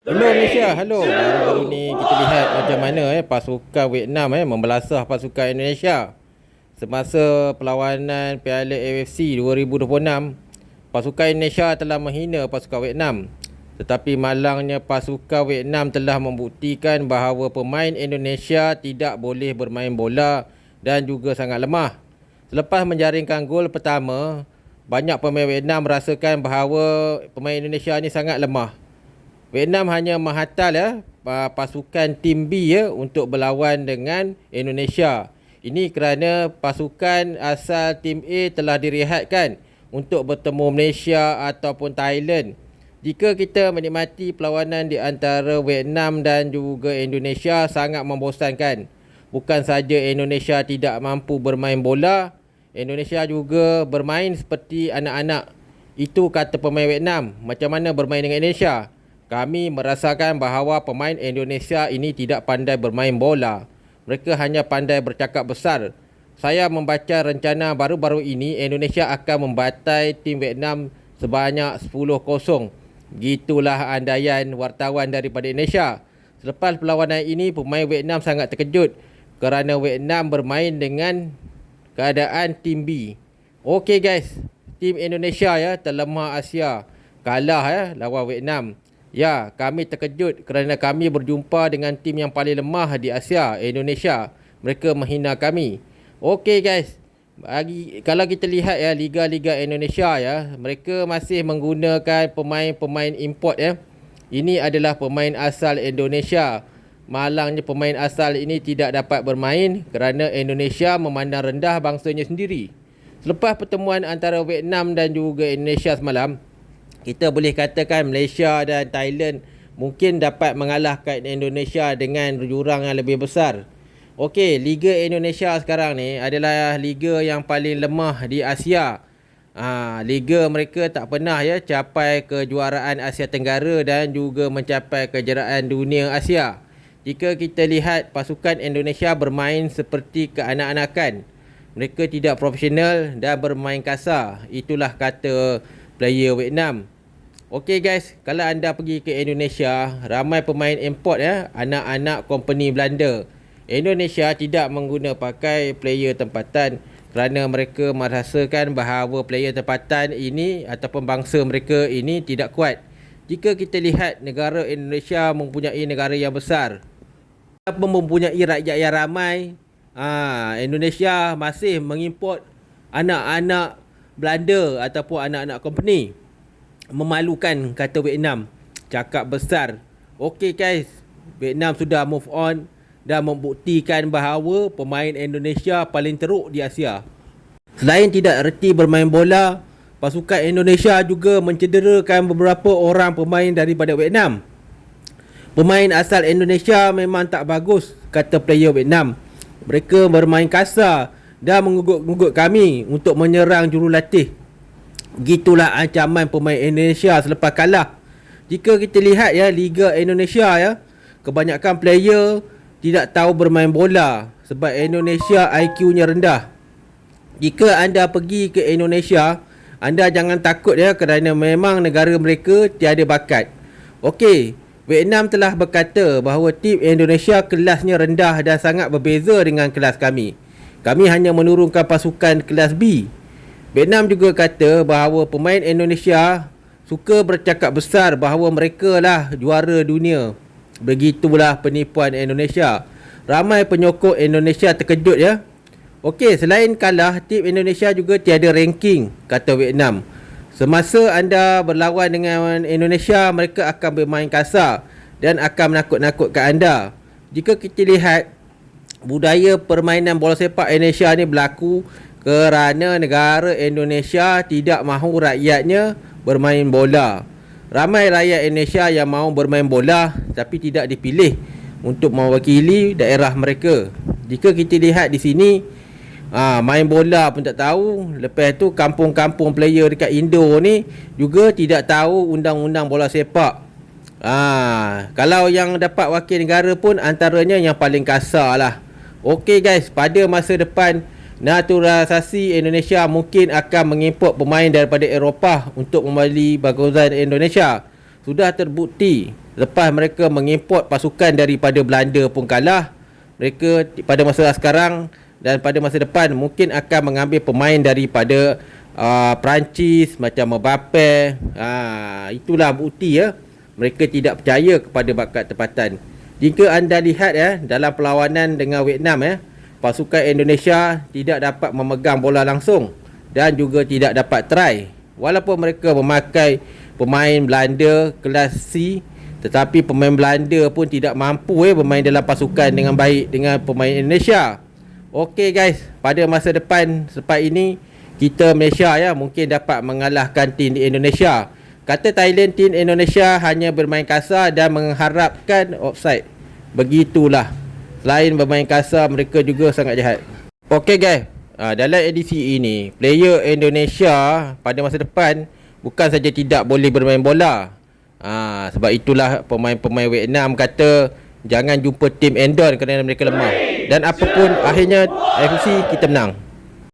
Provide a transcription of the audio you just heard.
Hello Malaysia, hello. Baru-baru ni kita lihat macam mana pasukan Vietnam membelasah pasukan Indonesia. Semasa perlawanan Piala AFC 2026, pasukan Indonesia telah menghina pasukan Vietnam. Tetapi malangnya pasukan Vietnam telah membuktikan bahawa pemain Indonesia tidak boleh bermain bola dan juga sangat lemah. Selepas menjaringkan gol pertama, banyak pemain Vietnam merasakan bahawa pemain Indonesia ni sangat lemah. Vietnam hanya menghantar pasukan tim B untuk berlawan dengan Indonesia. Ini kerana pasukan asal tim A telah direhatkan untuk bertemu Malaysia ataupun Thailand. Jika kita menikmati perlawanan di antara Vietnam dan juga Indonesia sangat membosankan. Bukan saja Indonesia tidak mampu bermain bola, Indonesia juga bermain seperti anak-anak. Itu kata pemain Vietnam. Macam mana bermain dengan Indonesia? Kami merasakan bahawa pemain Indonesia ini tidak pandai bermain bola. Mereka hanya pandai bercakap besar. Saya membaca rencana baru-baru ini Indonesia akan membantai tim Vietnam sebanyak 10-0. Begitulah andaian wartawan daripada Indonesia. Selepas perlawanan ini, pemain Vietnam sangat terkejut kerana Vietnam bermain dengan keadaan tim B. Okey guys, tim Indonesia terlemah Asia, kalah lawan Vietnam. Ya, kami terkejut kerana kami berjumpa dengan tim yang paling lemah di Asia, Indonesia. Mereka menghina kami. Okey guys, kalau kita lihat liga-liga Indonesia mereka masih menggunakan pemain-pemain import Ini adalah pemain asal Indonesia. Malangnya pemain asal ini tidak dapat bermain kerana Indonesia memandang rendah bangsanya sendiri. Selepas pertemuan antara Vietnam dan juga Indonesia semalam, kita boleh katakan Malaysia dan Thailand mungkin dapat mengalahkan Indonesia dengan jurang yang lebih besar. Okey, Liga Indonesia sekarang ni adalah liga yang paling lemah di Asia. Liga mereka tak pernah capai kejuaraan Asia Tenggara dan juga mencapai kejuaraan dunia Asia. Jika kita lihat pasukan Indonesia bermain seperti keanak-anakan. Mereka tidak profesional dan bermain kasar. Itulah kata player Vietnam. Okey guys, kalau anda pergi ke Indonesia, ramai pemain import anak-anak company Belanda. Indonesia tidak mengguna pakai player tempatan kerana mereka merasakan bahawa player tempatan ini ataupun bangsa mereka ini tidak kuat. Jika kita lihat negara Indonesia mempunyai negara yang besar, mempunyai rakyat yang ramai, Indonesia masih mengimport anak-anak Belanda ataupun anak-anak company. Memalukan kata Vietnam. Cakap besar. Okey guys, Vietnam sudah move on dan membuktikan bahawa pemain Indonesia paling teruk di Asia. Selain tidak reti bermain bola, pasukan Indonesia juga mencederakan beberapa orang pemain daripada Vietnam. Pemain asal Indonesia memang tak bagus, kata player Vietnam. Mereka bermain kasar dan mengugut-ngugut kami untuk menyerang jurulatih. Begitulah ancaman pemain Indonesia selepas kalah. Jika kita lihat Liga Indonesia kebanyakan player tidak tahu bermain bola sebab Indonesia IQ-nya rendah. Jika anda pergi ke Indonesia, anda jangan takut kerana memang negara mereka tiada bakat. Okey, Vietnam telah berkata bahawa tim Indonesia kelasnya rendah dan sangat berbeza dengan kelas kami. Kami hanya menurunkan pasukan kelas B. Vietnam juga kata bahawa pemain Indonesia suka bercakap besar bahawa mereka lah juara dunia. Begitulah penipuan Indonesia. Ramai penyokong Indonesia terkejut Okey, selain kalah, tim Indonesia juga tiada ranking, kata Vietnam. Semasa anda berlawan dengan Indonesia, mereka akan bermain kasar dan akan menakut-nakutkan anda. Jika kita lihat, budaya permainan bola sepak Indonesia ni berlaku kerana negara Indonesia tidak mahu rakyatnya bermain bola. Ramai rakyat Indonesia yang mahu bermain bola tapi tidak dipilih untuk mewakili daerah mereka. Jika kita lihat di sini, main bola pun tak tahu. Lepas tu kampung-kampung player dekat Indo ni juga tidak tahu undang-undang bola sepak. Kalau yang dapat wakil negara pun antaranya yang paling kasar lah. Okey guys, pada masa depan naturalisasi Indonesia mungkin akan mengimport pemain daripada Eropah untuk membeli bagusan Indonesia. Sudah terbukti Lepas mereka mengimport pasukan daripada Belanda pun kalah. Mereka pada masa sekarang dan pada masa depan mungkin akan mengambil pemain daripada Perancis macam Mbappe. Itulah bukti ya. Mereka tidak percaya kepada bakat tempatan. Jika anda lihat ya, dalam perlawanan dengan Vietnam ya, pasukan Indonesia tidak dapat memegang bola langsung dan juga tidak dapat try. Walaupun mereka memakai pemain Belanda kelas C, tetapi pemain Belanda pun tidak mampu bermain dalam pasukan dengan baik dengan pemain Indonesia. Okey guys, pada masa depan selepas ini kita Malaysia ya mungkin dapat mengalahkan tim di Indonesia. Kata Thailand, tim Indonesia hanya bermain kasar dan mengharapkan offside. Begitulah. Selain bermain kasar, mereka juga sangat jahat. Okey guys, dalam edisi ini player Indonesia pada masa depan bukan saja tidak boleh bermain bola. Sebab itulah pemain-pemain Vietnam kata jangan jumpa tim Endon kerana mereka lemah. Dan apapun akhirnya AFC kita menang.